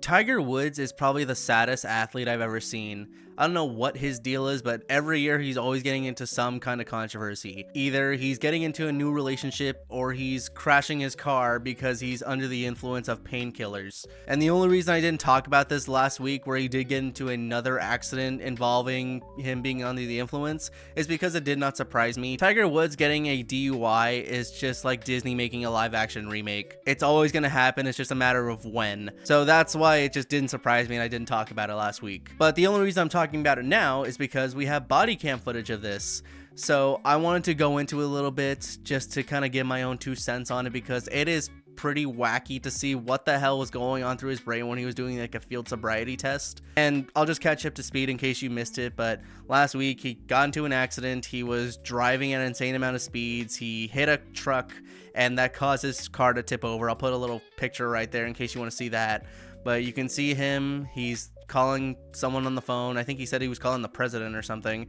Tiger Woods is probably the saddest athlete I've ever seen. I don't know what his deal is, but every year he's always getting into some kind of controversy. Either he's getting into a new relationship or he's crashing his car because he's under the influence of painkillers. And the only reason I didn't talk about this last week, where he did get into another accident involving him being under the influence, is because it did not surprise me. Tiger Woods getting a DUI is just like Disney making a live action remake. It's always going to happen, it's just a matter of when. So that's why it just didn't surprise me and I didn't talk about it last week. But the only reason I'm talking about it now is because we have body cam footage of this. So I wanted to go into it a little bit just to kind of give my own 2 cents on it, because it is pretty wacky to see what the hell was going on through his brain when he was doing like a field sobriety test. And I'll just catch you up to speed in case you missed it, but last week he got into an accident. He was driving at an insane amount of speeds. He hit a truck and that caused his car to tip over. I'll put a little picture right there in case you want to see that. But you can see him, he's calling someone on the phone. I think he said he was calling the president or something.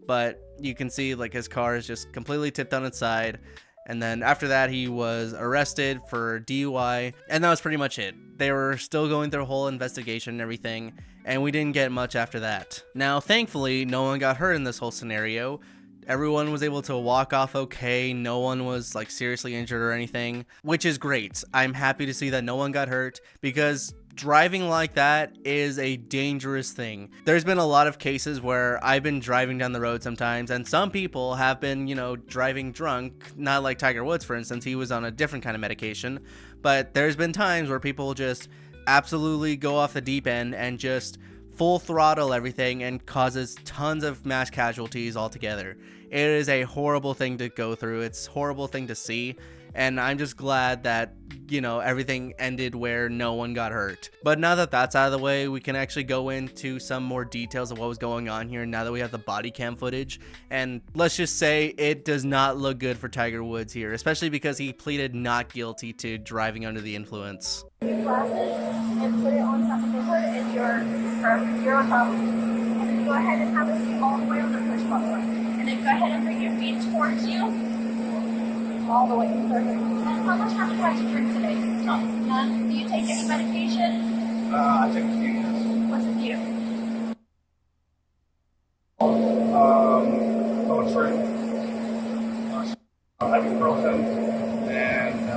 But you can see like his car is just completely tipped on its side. And then after that, he was arrested for DUI. And that was pretty much it. They were still going through a whole investigation and everything. And we didn't get much after that. Now, thankfully, no one got hurt in this whole scenario. Everyone was able to walk off okay. No one was like seriously injured or anything, which is great. I'm happy to see that no one got hurt, because driving like that is a dangerous thing. There's been a lot of cases where I've been driving down the road sometimes, and some people have been, driving drunk, not like Tiger Woods, for instance. He was on a different kind of medication, but there's been times where people just absolutely go off the deep end and just full throttle everything and causes tons of mass casualties altogether. It is a horrible thing to go through. It's a horrible thing to see. And I'm just glad that, everything ended where no one got hurt. But now that that's out of the way, we can actually go into some more details of what was going on here now that we have the body cam footage. And let's just say it does not look good for Tiger Woods here, especially because he pleaded not guilty to driving under the influence. Your glasses and put it on top of the hood, and you're on top of it. And then go ahead and have a seat all the way on the push button. And then go ahead and bring your feet towards you. All the way. Perfect. And how much have you had to drink today? None. Do you take any medication? I take a few, yes. What's a few? Motrin, ibuprofen, and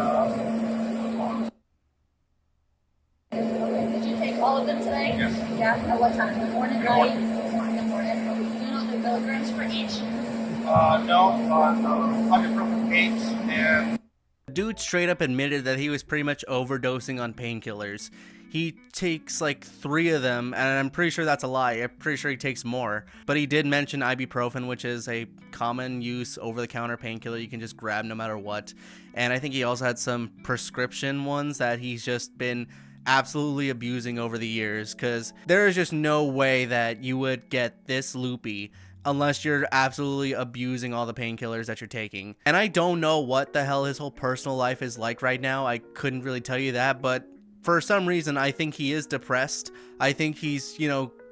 Okay. Did you take all of them today? Yes. Yeah. At what time? In the morning, Good night? morning. Morning, the morning. Okay. You know the milligrams for each? no, ibuprofen 8 and... Dude straight up admitted that he was pretty much overdosing on painkillers. He takes like 3 of them, and I'm pretty sure that's a lie. I'm pretty sure he takes more. But he did mention ibuprofen, which is a common use over-the-counter painkiller you can just grab no matter what. And I think he also had some prescription ones that he's just been absolutely abusing over the years, because there is just no way that you would get this loopy unless you're absolutely abusing all the painkillers that you're taking. And I don't know what the hell his whole personal life is like right now. I couldn't really tell you that, but for some reason, I think he is depressed. I think he's,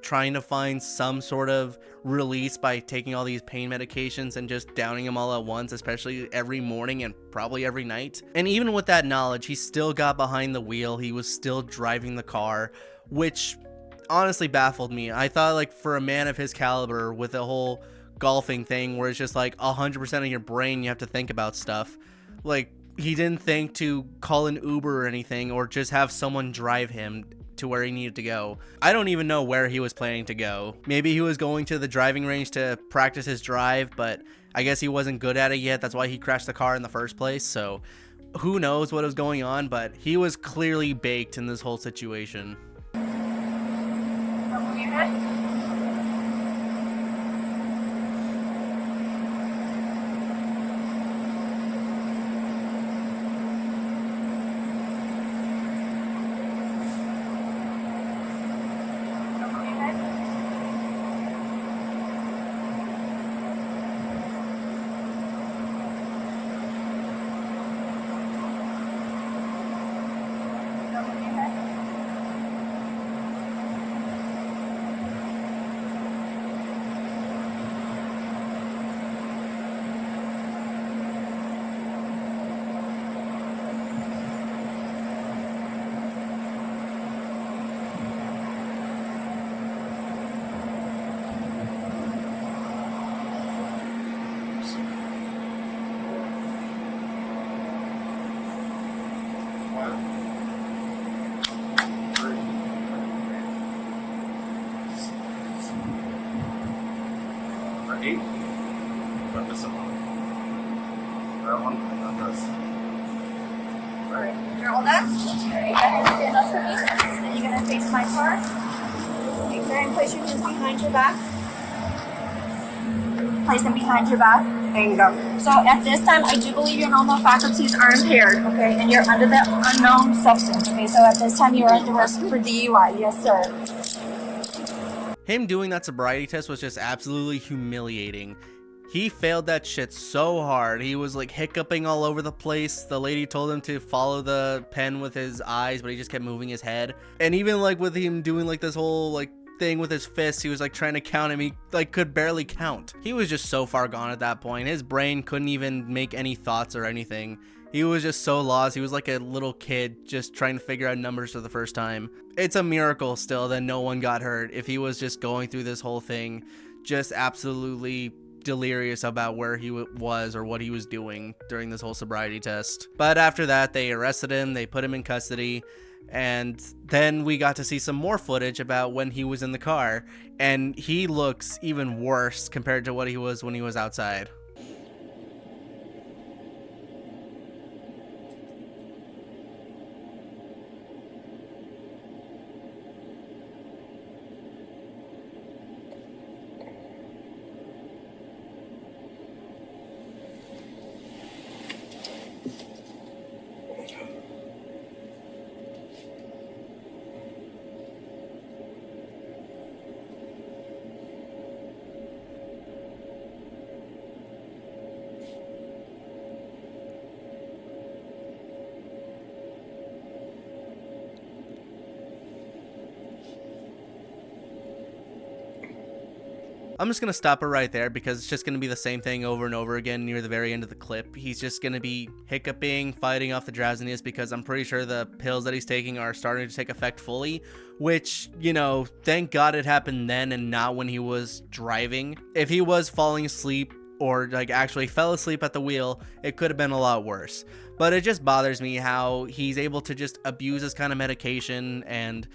trying to find some sort of release by taking all these pain medications and just downing them all at once, especially every morning and probably every night. And even with that knowledge, he still got behind the wheel. He was still driving the car, which honestly baffled me. I thought, like, for a man of his caliber, with the whole golfing thing where it's just like 100% of your brain you have to think about stuff, like, he didn't think to call an Uber or anything, or just have someone drive him to where he needed to go. I don't even know where he was planning to go. Maybe he was going to the driving range to practice his drive, but I guess he wasn't good at it yet. That's why he crashed the car in the first place. So who knows what was going on, but he was clearly baked in this whole situation. one that does. Alright, you're all done? Okay, go ahead and stand up for me. Then you're gonna face my car. Okay, go ahead and place your hands behind your back. Place them behind your back. There you go. So at this time, I do believe your normal faculties are impaired, okay? And you're under the unknown substance, okay? So at this time, you are at the risk for DUI. Yes, sir. Him doing that sobriety test was just absolutely humiliating. He failed that shit so hard. He was like hiccuping all over the place. The lady told him to follow the pen with his eyes, but he just kept moving his head. And even like with him doing like this whole like thing with his fists, he was like trying to count him. He like could barely count. He was just so far gone at that point. His brain couldn't even make any thoughts or anything. He was just so lost. He was like a little kid just trying to figure out numbers for the first time. It's a miracle still that no one got hurt. If he was just going through this whole thing just absolutely delirious about where he was or what he was doing during this whole sobriety test. But after that, they arrested him, they put him in custody, and then we got to see some more footage about when he was in the car, and he looks even worse compared to what he was when he was outside. I'm just going to stop it right there because it's just going to be the same thing over and over again near the very end of the clip. He's just going to be hiccuping, fighting off the drowsiness because I'm pretty sure the pills that he's taking are starting to take effect fully, which, you know, thank God it happened then and not when he was driving. If he was falling asleep or like actually fell asleep at the wheel, it could have been a lot worse. But it just bothers me how he's able to just abuse this kind of medication, and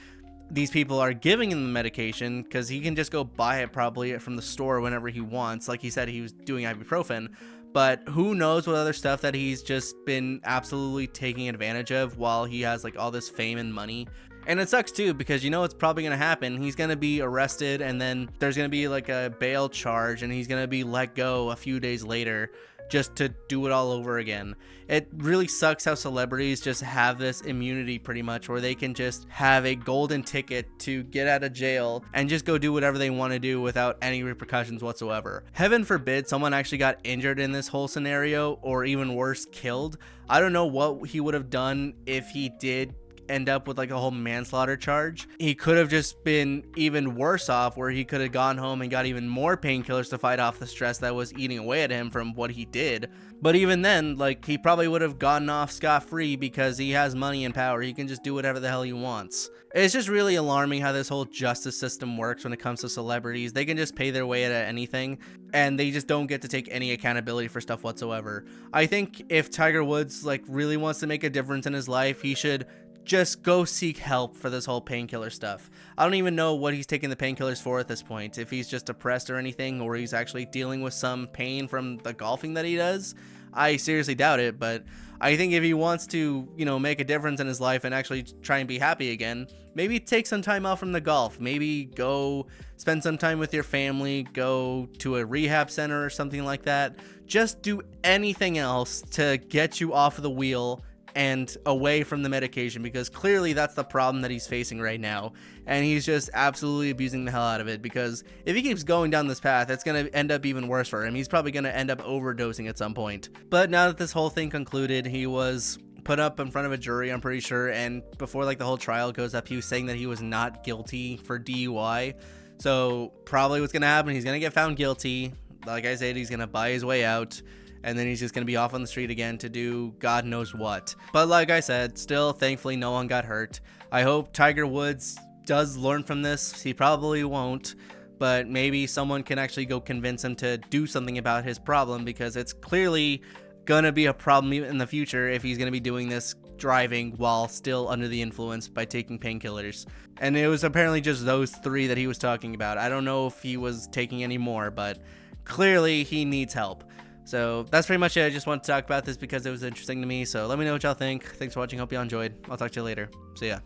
these people are giving him the medication because he can just go buy it probably from the store whenever he wants. Like he said, he was doing ibuprofen, but who knows what other stuff that he's just been absolutely taking advantage of while he has like all this fame and money. And it sucks too because you know it's probably going to happen. He's going to be arrested and then there's going to be like a bail charge and he's going to be let go a few days later just to do it all over again. It really sucks how celebrities just have this immunity pretty much where they can just have a golden ticket to get out of jail and just go do whatever they want to do without any repercussions whatsoever. Heaven forbid someone actually got injured in this whole scenario, or even worse, killed. I don't know what he would have done if he did end up with like a whole manslaughter charge. He could have just been even worse off, where he could have gone home and got even more painkillers to fight off the stress that was eating away at him from what he did. But even then, like, he probably would have gotten off scot-free because he has money and power. He can just do whatever the hell he wants. It's just really alarming how this whole justice system works when it comes to celebrities. They can just pay their way out of anything, and they just don't get to take any accountability for stuff whatsoever. I think if Tiger Woods like really wants to make a difference in his life, he should just go seek help for this whole painkiller stuff. I don't even know what he's taking the painkillers for at this point, if he's just depressed or anything, or he's actually dealing with some pain from the golfing that he does. I seriously doubt it, but I think if he wants to, you know, make a difference in his life and actually try and be happy again, maybe take some time out from the golf. Maybe go spend some time with your family, go to a rehab center or something like that. Just do anything else to get you off of the wheel and away from the medication, because clearly that's the problem that he's facing right now, and he's just absolutely abusing the hell out of it. Because if he keeps going down this path, it's going to end up even worse for him. He's probably going to end up overdosing at some point. But now that this whole thing concluded, he was put up in front of a jury, I'm pretty sure, and before like the whole trial goes up, he was saying that he was not guilty for DUI. So probably what's going to happen, he's going to get found guilty. Like I said, he's going to buy his way out, and then he's just going to be off on the street again to do God knows what. But like I said, still, thankfully, no one got hurt. I hope Tiger Woods does learn from this. He probably won't, but maybe someone can actually go convince him to do something about his problem, because it's clearly going to be a problem in the future if he's going to be doing this driving while still under the influence by taking painkillers. And it was apparently just those 3 that he was talking about. I don't know if he was taking any more, but clearly he needs help. So that's pretty much it. I just wanted to talk about this because it was interesting to me. So let me know what y'all think. Thanks for watching. Hope y'all enjoyed. I'll talk to you later. See ya.